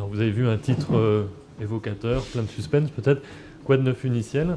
Alors vous avez vu un titre évocateur, plein de suspense peut-être. Quoi de neuf Uniciel?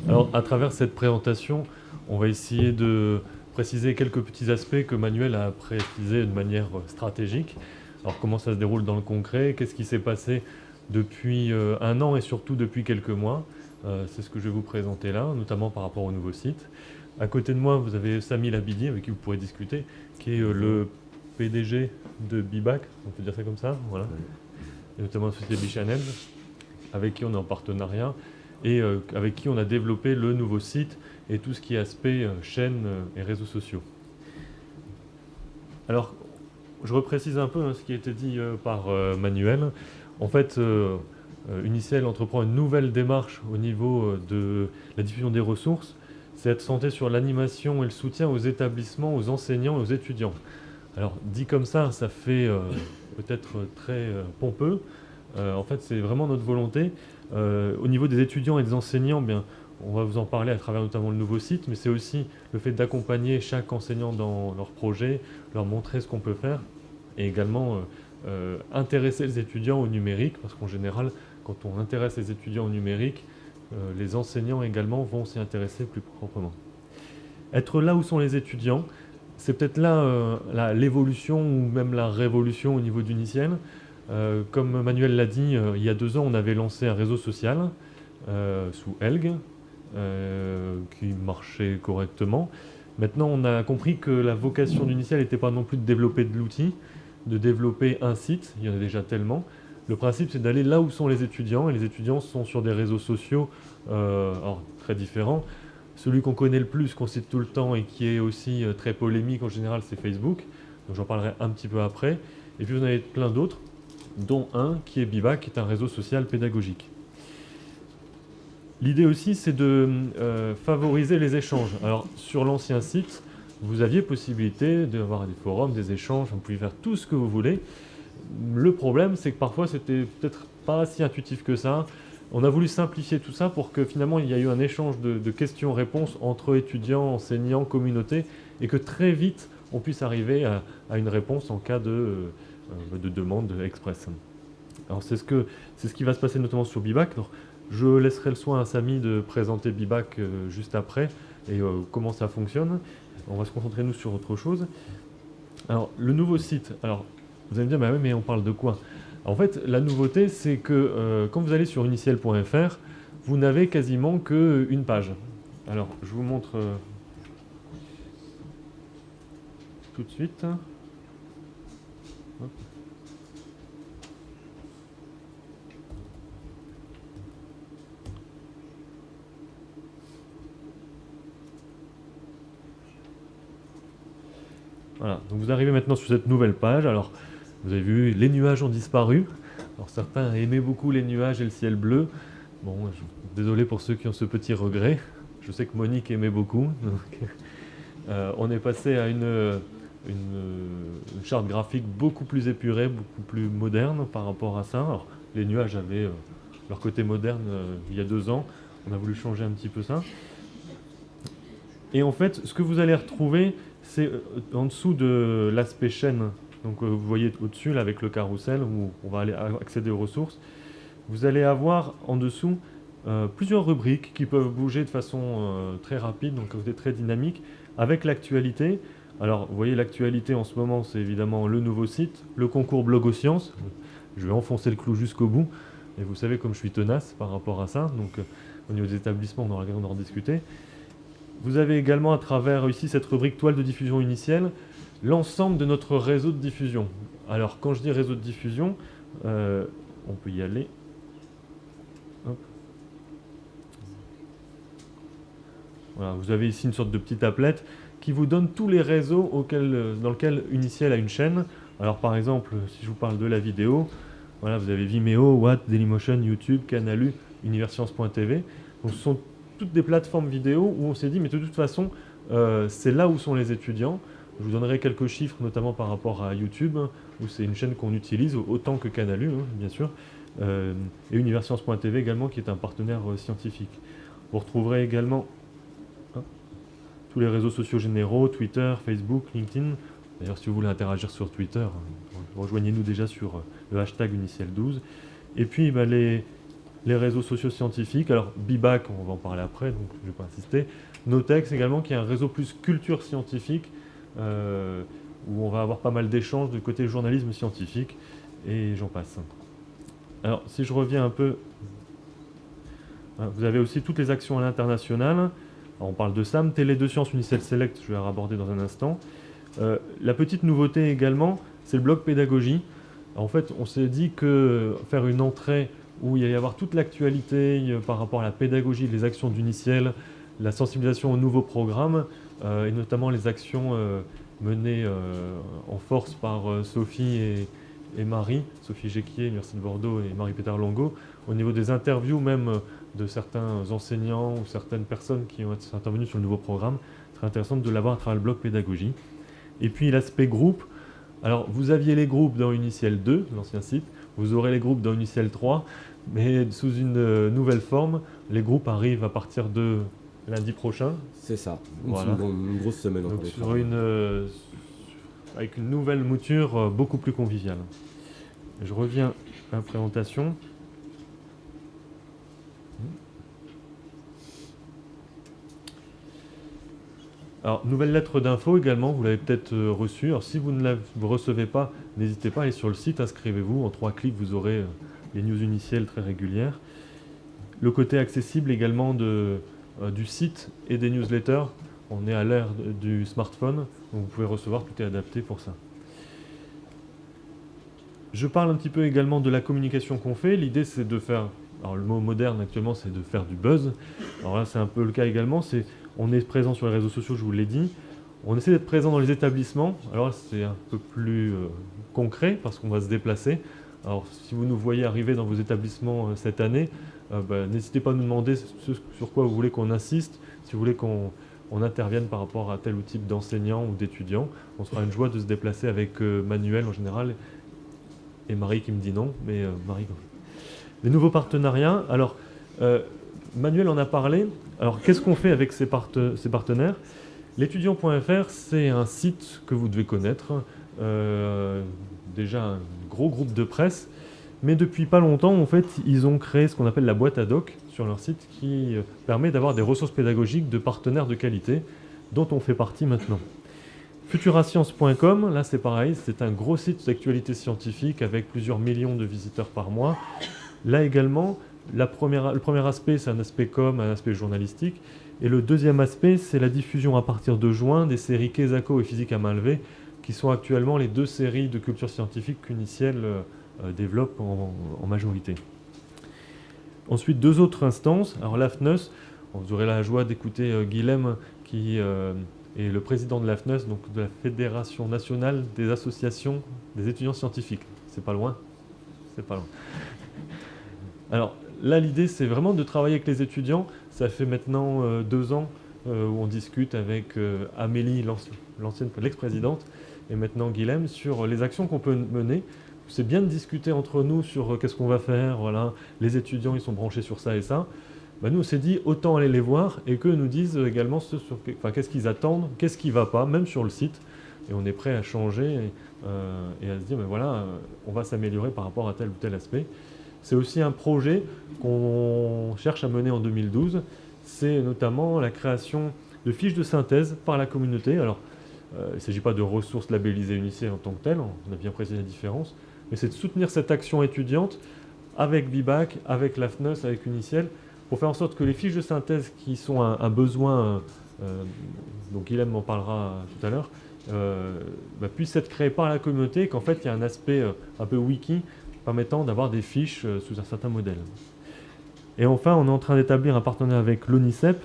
Alors à travers cette présentation, on va essayer de préciser quelques petits aspects que Manuel a précisés de manière stratégique. Alors comment ça se déroule dans le concret? Qu'est-ce qui s'est passé depuis un an et surtout depuis quelques mois? C'est ce que je vais vous présenter là, notamment par rapport au nouveau site. À côté de moi, vous avez Samy Labidi, avec qui vous pourrez discuter, qui est le PDG de Bibac, on peut dire ça comme ça, voilà. Et notamment la société Bichannel, avec qui on est en partenariat et avec qui on a développé le nouveau site et tout ce qui est aspect chaîne et réseaux sociaux. Alors, je reprécise un peu ce qui a été dit par Manuel. En fait, Uniciel entreprend une nouvelle démarche au niveau de la diffusion des ressources. C'est être centré sur l'animation et le soutien aux établissements, aux enseignants et aux étudiants. Alors, dit comme ça fait peut-être très pompeux. En fait, c'est vraiment notre volonté. Au niveau des étudiants et des enseignants, bien, on va vous en parler à travers notamment le nouveau site, mais c'est aussi le fait d'accompagner chaque enseignant dans leur projet, leur montrer ce qu'on peut faire, et également intéresser les étudiants au numérique, parce qu'en général, quand on intéresse les étudiants au numérique, les enseignants également vont s'y intéresser plus proprement. Être là où sont les étudiants, c'est peut-être là l'évolution ou même la révolution au niveau d'Uniciel. Comme Manuel l'a dit, il y a 2 ans, on avait lancé un réseau social sous Elg, qui marchait correctement. Maintenant, on a compris que la vocation d'Uniciel n'était pas non plus de développer de l'outil, de développer un site, il y en a déjà tellement. Le principe, c'est d'aller là où sont les étudiants, et les étudiants sont sur des réseaux sociaux alors, très différents. Celui qu'on connaît le plus, qu'on cite tout le temps et qui est aussi très polémique en général, c'est Facebook. Donc j'en parlerai un petit peu après. Et puis vous en avez plein d'autres, dont un qui est Bibac, qui est un réseau social pédagogique. L'idée aussi, c'est de favoriser les échanges. Alors sur l'ancien site, vous aviez possibilité d'avoir des forums, des échanges, vous pouviez faire tout ce que vous voulez. Le problème, c'est que parfois, c'était peut-être pas si intuitif que ça. On a voulu simplifier tout ça pour que finalement, il y ait eu un échange de questions-réponses entre étudiants, enseignants, communautés, et que très vite, on puisse arriver à une réponse en cas de demande express. Alors c'est ce qui va se passer notamment sur Bibac. Alors, je laisserai le soin à Samy de présenter Bibac juste après et comment ça fonctionne. On va se concentrer nous sur autre chose. Alors le nouveau site, alors vous allez me dire, bah oui, mais on parle de quoi? En fait, la nouveauté, c'est que quand vous allez sur uniciel.fr, vous n'avez quasiment qu'une page. Alors, je vous montre tout de suite. Hop. Voilà, donc vous arrivez maintenant sur cette nouvelle page. Alors, vous avez vu, les nuages ont disparu. Alors, certains aimaient beaucoup les nuages et le ciel bleu. Bon, désolé pour ceux qui ont ce petit regret. Je sais que Monique aimait beaucoup. Donc, on est passé à une charte graphique beaucoup plus épurée, beaucoup plus moderne par rapport à ça. Alors, les nuages avaient leur côté moderne il y a 2 ans. On a voulu changer un petit peu ça. Et en fait, ce que vous allez retrouver, c'est en dessous de l'aspect chaîne. Donc vous voyez au-dessus, là, avec le carrousel, où on va aller accéder aux ressources. Vous allez avoir en dessous plusieurs rubriques qui peuvent bouger de façon très rapide, donc très dynamique, avec l'actualité. Alors, vous voyez, l'actualité en ce moment, c'est évidemment le nouveau site, le concours Blogosciences. Je vais enfoncer le clou jusqu'au bout. Et vous savez comme je suis tenace par rapport à ça. Donc, au niveau des établissements, on aura l'occasion d'en discuter. Vous avez également à travers ici cette rubrique toile de diffusion Uniciel, l'ensemble de notre réseau de diffusion. Alors quand je dis réseau de diffusion, on peut y aller. Hop. Voilà, vous avez ici une sorte de petite applette qui vous donne tous les réseaux dans lesquels Uniciel a une chaîne. Alors par exemple, si je vous parle de la vidéo, voilà, vous avez Vimeo, Watt, Dailymotion, YouTube, Canalu, Universcience.tv. Donc ce sont toutes des plateformes vidéo où on s'est dit, mais de toute façon, c'est là où sont les étudiants. Je vous donnerai quelques chiffres, notamment par rapport à YouTube, où c'est une chaîne qu'on utilise autant que Canalu, bien sûr, et Universcience.tv également, qui est un partenaire scientifique. Vous retrouverez également tous les réseaux sociaux généraux, Twitter, Facebook, LinkedIn. D'ailleurs, si vous voulez interagir sur Twitter, rejoignez-nous déjà sur le hashtag Uniciel12. Et puis les réseaux sociaux scientifiques, alors Bibac, on va en parler après, donc je ne vais pas insister. Notex également, qui est un réseau plus culture scientifique, où on va avoir pas mal d'échanges du côté journalisme scientifique, et j'en passe. Alors, si je reviens un peu, vous avez aussi toutes les actions à l'international. On parle de SAM, Télé 2 Sciences Uniciel Select, je vais aborder dans un instant. La petite nouveauté également, c'est le blog pédagogie. Alors, en fait, on s'est dit que faire une entrée où il y allait y avoir toute l'actualité par rapport à la pédagogie, les actions d'Uniciel, la sensibilisation aux nouveaux programmes, et notamment les actions menées en force par Sophie et Marie, Sophie Géquier, Université de Bordeaux, et Marie-Péter Longo, au niveau des interviews même de certains enseignants ou certaines personnes qui ont été intervenues sur le nouveau programme. Ce serait intéressant de l'avoir à travers le blog pédagogie. Et puis l'aspect groupe. Alors, vous aviez les groupes dans Uniciel 2, l'ancien site, vous aurez les groupes dans Uniciel 3, mais sous une nouvelle forme. Les groupes arrivent à partir de lundi prochain. C'est ça, voilà. Une grosse semaine. Donc avec une nouvelle mouture beaucoup plus conviviale. Je reviens à la présentation. Alors, nouvelle lettre d'info également, vous l'avez peut-être reçue. Alors, si vous ne la recevez pas, n'hésitez pas à aller sur le site, inscrivez-vous. En 3 clics, vous aurez les news Uniciel très régulières. Le côté accessible également du site et des newsletters. On est à l'ère du smartphone, donc vous pouvez recevoir, tout est adapté pour ça. Je parle un petit peu également de la communication qu'on fait. L'idée, c'est de faire... Alors, le mot moderne actuellement, c'est de faire du buzz. Alors là, c'est un peu le cas également. On est présent sur les réseaux sociaux, je vous l'ai dit. On essaie d'être présent dans les établissements. Alors là, c'est un peu plus concret parce qu'on va se déplacer. Alors, si vous nous voyez arriver dans vos établissements cette année, n'hésitez pas à nous demander sur quoi vous voulez qu'on insiste, si vous voulez qu'on intervienne par rapport à tel ou type d'enseignant ou d'étudiant. On sera une joie de se déplacer avec Manuel en général et Marie qui me dit non, mais Marie... Les nouveaux partenariats, alors Manuel en a parlé. Alors qu'est-ce qu'on fait avec ces partenaires? L'étudiant.fr, c'est un site que vous devez connaître, déjà un gros groupe de presse, mais depuis pas longtemps, en fait, ils ont créé ce qu'on appelle la boîte ad hoc sur leur site qui permet d'avoir des ressources pédagogiques de partenaires de qualité dont on fait partie maintenant. Futurascience.com, là c'est pareil, c'est un gros site d'actualité scientifique avec plusieurs millions de visiteurs par mois. Là également, le premier aspect, c'est un aspect com, un aspect journalistique. Et le deuxième aspect, c'est la diffusion à partir de juin des séries Kesako et Physique à main levée, qui sont actuellement les 2 séries de culture scientifique qu'Uniciel développe en majorité. Ensuite, 2 autres instances. Alors l'AFNEUS, vous aurez la joie d'écouter Guilhem, qui est le président de l'AFNEUS, donc de la Fédération nationale des associations des étudiants scientifiques. C'est pas loin? C'est pas loin. Alors là, l'idée, c'est vraiment de travailler avec les étudiants. Ça fait maintenant 2 ans où on discute avec Amélie, l'ex-présidente, et maintenant Guilhem, sur les actions qu'on peut mener. C'est bien de discuter entre nous sur qu'est-ce qu'on va faire. Voilà. Les étudiants, ils sont branchés sur ça et ça. Nous, on s'est dit, autant aller les voir et qu'eux nous disent également qu'est-ce qu'ils attendent, qu'est-ce qui ne va pas, même sur le site. Et on est prêt à changer et à se dire, voilà, on va s'améliorer par rapport à tel ou tel aspect. C'est aussi un projet qu'on cherche à mener en 2012. C'est notamment la création de fiches de synthèse par la communauté. Alors, il ne s'agit pas de ressources labellisées Uniciel en tant que telles, on a bien précisé la différence, mais c'est de soutenir cette action étudiante avec Bibac, avec l'AFNEUS, avec Uniciel, pour faire en sorte que les fiches de synthèse qui sont un besoin, donc Guilhem m'en parlera tout à l'heure, puissent être créées par la communauté et qu'en fait il y a un aspect un peu wiki permettant d'avoir des fiches sous un certain modèle. Et enfin, on est en train d'établir un partenariat avec l'ONICEP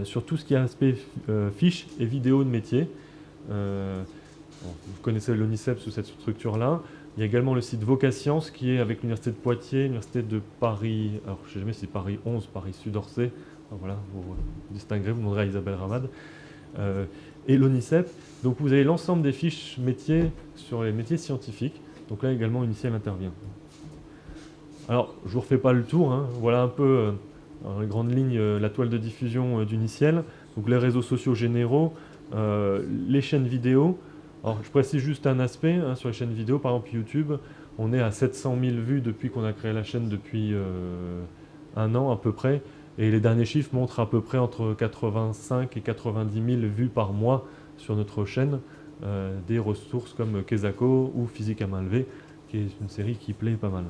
sur tout ce qui est aspect fiches et vidéos de métier. Vous connaissez l'ONICEP sous cette structure-là. Il y a également le site Vocascience qui est avec l'Université de Poitiers, l'Université de Paris, alors je ne sais jamais si c'est Paris 11, Paris Sud-Orsay, voilà, vous distinguerez, vous demanderez à Isabelle Ramad, et l'ONICEP. Donc vous avez l'ensemble des fiches métiers sur les métiers scientifiques. Donc là également Uniciel intervient. Alors je ne vous refais pas le tour, hein. Voilà un peu en grande ligne la toile de diffusion d'Uniciel. Donc les réseaux sociaux généraux, les chaînes vidéo. Alors, je précise juste un aspect hein, sur les chaînes vidéo, par exemple YouTube, on est à 700 000 vues depuis qu'on a créé la chaîne depuis un an à peu près, et les derniers chiffres montrent à peu près entre 85 et 90 000 vues par mois sur notre chaîne, des ressources comme Kezako ou Physique à main levée, qui est une série qui plaît pas mal.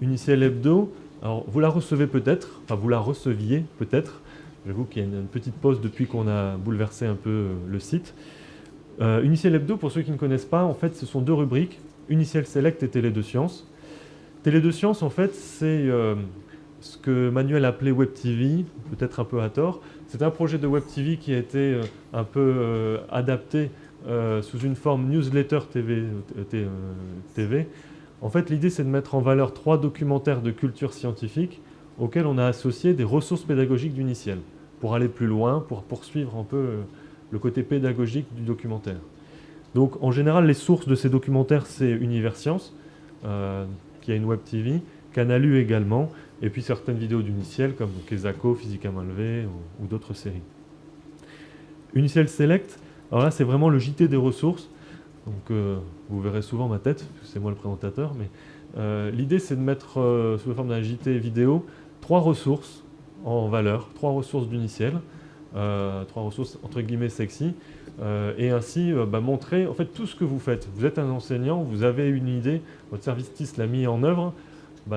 Uniciel Hebdo, alors vous la recevez peut-être, enfin vous la receviez peut-être. J'avoue qu'il y a une petite pause depuis qu'on a bouleversé un peu le site. Uniciel Hebdo, pour ceux qui ne connaissent pas, en fait, ce sont deux rubriques, Uniciel Select et Télé 2 Sciences. Télé 2 Sciences, en fait, c'est ce que Manuel appelait Web TV, peut-être un peu à tort. C'est un projet de Web TV qui a été un peu adapté sous une forme newsletter TV. En fait, l'idée, c'est de mettre en valeur 3 documentaires de culture scientifique auxquels on a associé des ressources pédagogiques d'Uniciel, pour aller plus loin, pour poursuivre un peu le côté pédagogique du documentaire. Donc, en général, les sources de ces documentaires, c'est Universcience, qui a une Web TV, Canalu également, et puis certaines vidéos d'Uniciel, comme Kezako, Physique à main levée, ou d'autres séries. Uniciel Select, alors là, c'est vraiment le JT des ressources. Donc, vous verrez souvent ma tête, c'est moi le présentateur, mais l'idée, c'est de mettre sous la forme d'un JT vidéo 3 ressources en valeur, 3 ressources d'Uniciel, 3 ressources entre guillemets sexy, et ainsi montrer en fait tout ce que vous faites. Vous êtes un enseignant, vous avez une idée, votre service TIS l'a mis en œuvre,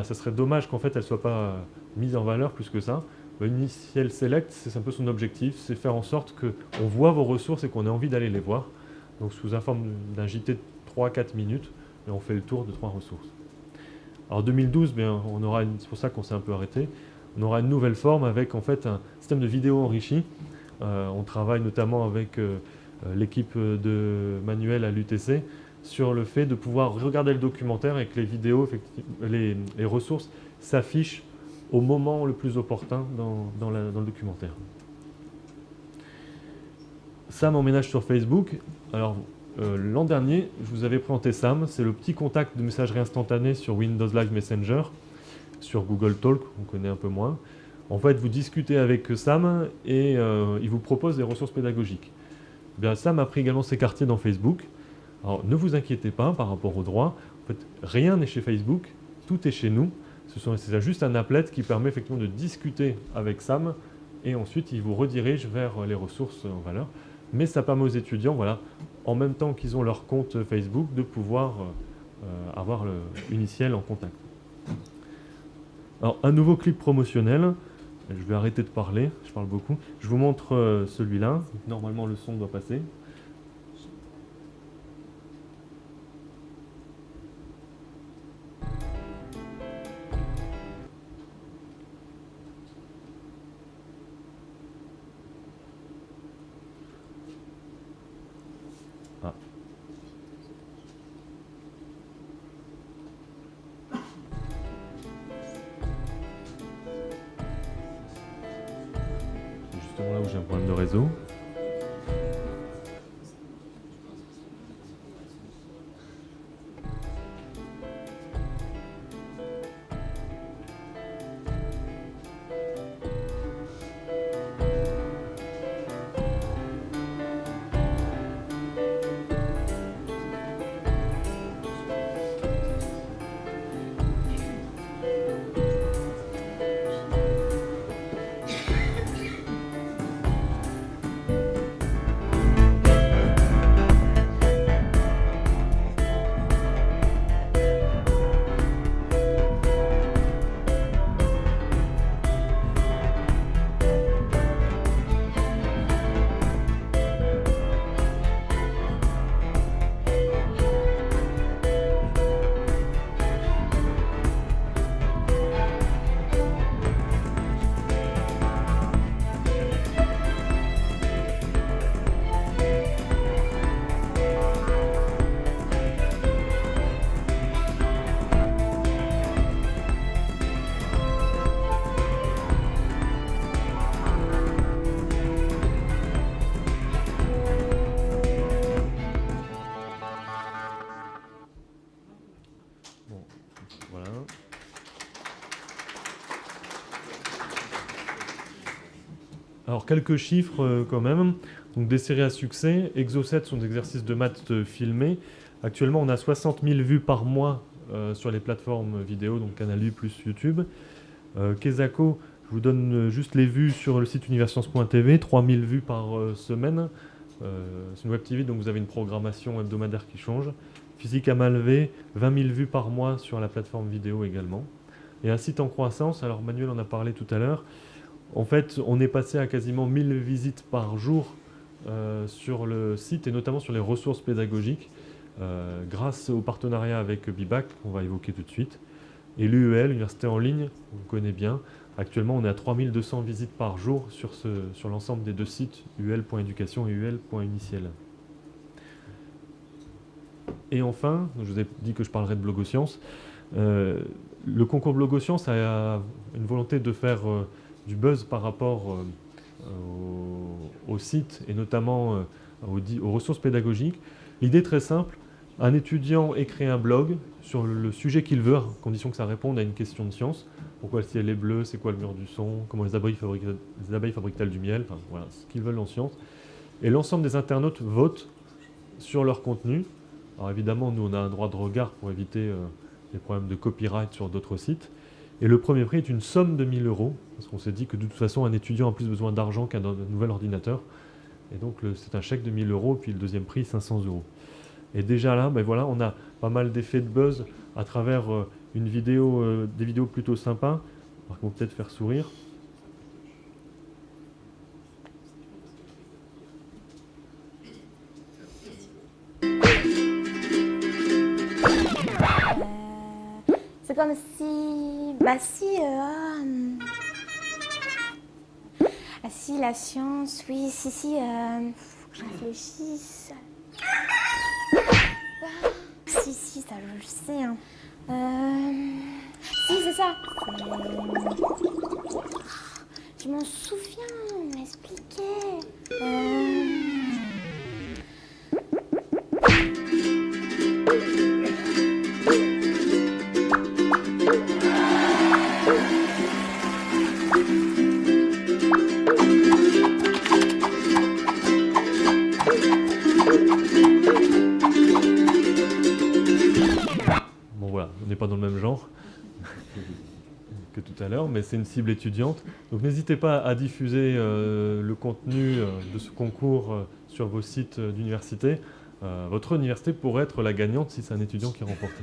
ça serait dommage qu'en fait elle ne soit pas mise en valeur plus que ça. Uniciel Select, c'est un peu son objectif, c'est faire en sorte qu'on voit vos ressources et qu'on ait envie d'aller les voir. Donc sous la forme d'un JT de 3-4 minutes, et on fait le tour de 3 ressources. Alors 2012, c'est pour ça qu'on s'est un peu arrêté, on aura une nouvelle forme avec en fait un système de vidéo enrichi. On travaille notamment avec l'équipe de Manuel à l'UTC sur le fait de pouvoir regarder le documentaire et que les vidéos, les ressources s'affichent au moment le plus opportun dans le documentaire. Sam emménage sur Facebook. Alors, l'an dernier, je vous avais présenté Sam. C'est le petit contact de messagerie instantanée sur Windows Live Messenger, sur Google Talk, on connaît un peu moins. En fait, vous discutez avec Sam et il vous propose des ressources pédagogiques. Bien, Sam a pris également ses quartiers dans Facebook. Alors, ne vous inquiétez pas par rapport aux droits. En fait, rien n'est chez Facebook, tout est chez nous. C'est juste un applet qui permet effectivement de discuter avec Sam et ensuite il vous redirige vers les ressources en valeur. Mais ça permet aux étudiants, voilà, en même temps qu'ils ont leur compte Facebook, de pouvoir avoir le Uniciel en contact. Alors, un nouveau clip promotionnel. Je vais arrêter de parler, je parle beaucoup. Je vous montre celui-là. Normalement, le son doit passer. Ah. C'est justement là où j'ai un problème de réseau. quelques chiffres quand même. Donc des séries à succès. Exo7 sont des exercices de maths filmés. Actuellement, on a 60 000 vues par mois sur les plateformes vidéo, donc Canal U plus YouTube. Kezako, je vous donne juste les vues sur le site universcience.tv, 3 000 vues par semaine. C'est une web TV, donc vous avez une programmation hebdomadaire qui change. Physique à main levée, 20 000 vues par mois sur la plateforme vidéo également. Et un site en croissance, alors Manuel en a parlé tout à l'heure. En fait, on est passé à quasiment 1000 visites par jour sur le site et notamment sur les ressources pédagogiques grâce au partenariat avec Bibac, qu'on va évoquer tout de suite. Et l'UEL, l'université en ligne, on connaît bien. Actuellement, on est à 3200 visites par jour sur l'ensemble des deux sites, uel.éducation et uel.initiel. Et enfin, je vous ai dit que je parlerai de Blogosciences. Le concours Blogosciences a une volonté de faire du buzz par rapport au site et notamment aux ressources pédagogiques. L'idée est très simple. Un étudiant écrit un blog sur le sujet qu'il veut, à condition que ça réponde à une question de science. Pourquoi le ciel est bleu, c'est quoi le mur du son, comment les abeilles fabriquent-elles du miel, enfin voilà, ce qu'ils veulent en science. Et l'ensemble des internautes votent sur leur contenu. Alors évidemment, nous on a un droit de regard pour éviter les problèmes de copyright sur d'autres sites. Et le premier prix est une somme de 1 000 €, parce qu'on s'est dit que de toute façon un étudiant a plus besoin d'argent qu'un nouvel ordinateur. Et donc c'est un chèque de 1 000 €, puis le deuxième prix 500 €. Et déjà là, ben voilà, on a pas mal d'effets de buzz à travers des vidéos plutôt sympas, qui vont peut-être faire sourire. C'est comme si... si, la science, oui, faut que je réfléchisse. Si, ça je le sais. Hein. Si, c'est ça. Je m'en souviens, on m'a expliqué. Bon voilà, on n'est pas dans le même genre que tout à l'heure, mais c'est une cible étudiante. Donc n'hésitez pas à diffuser le contenu de ce concours sur vos sites d'université. Votre université pourrait être la gagnante si c'est un étudiant qui remporte.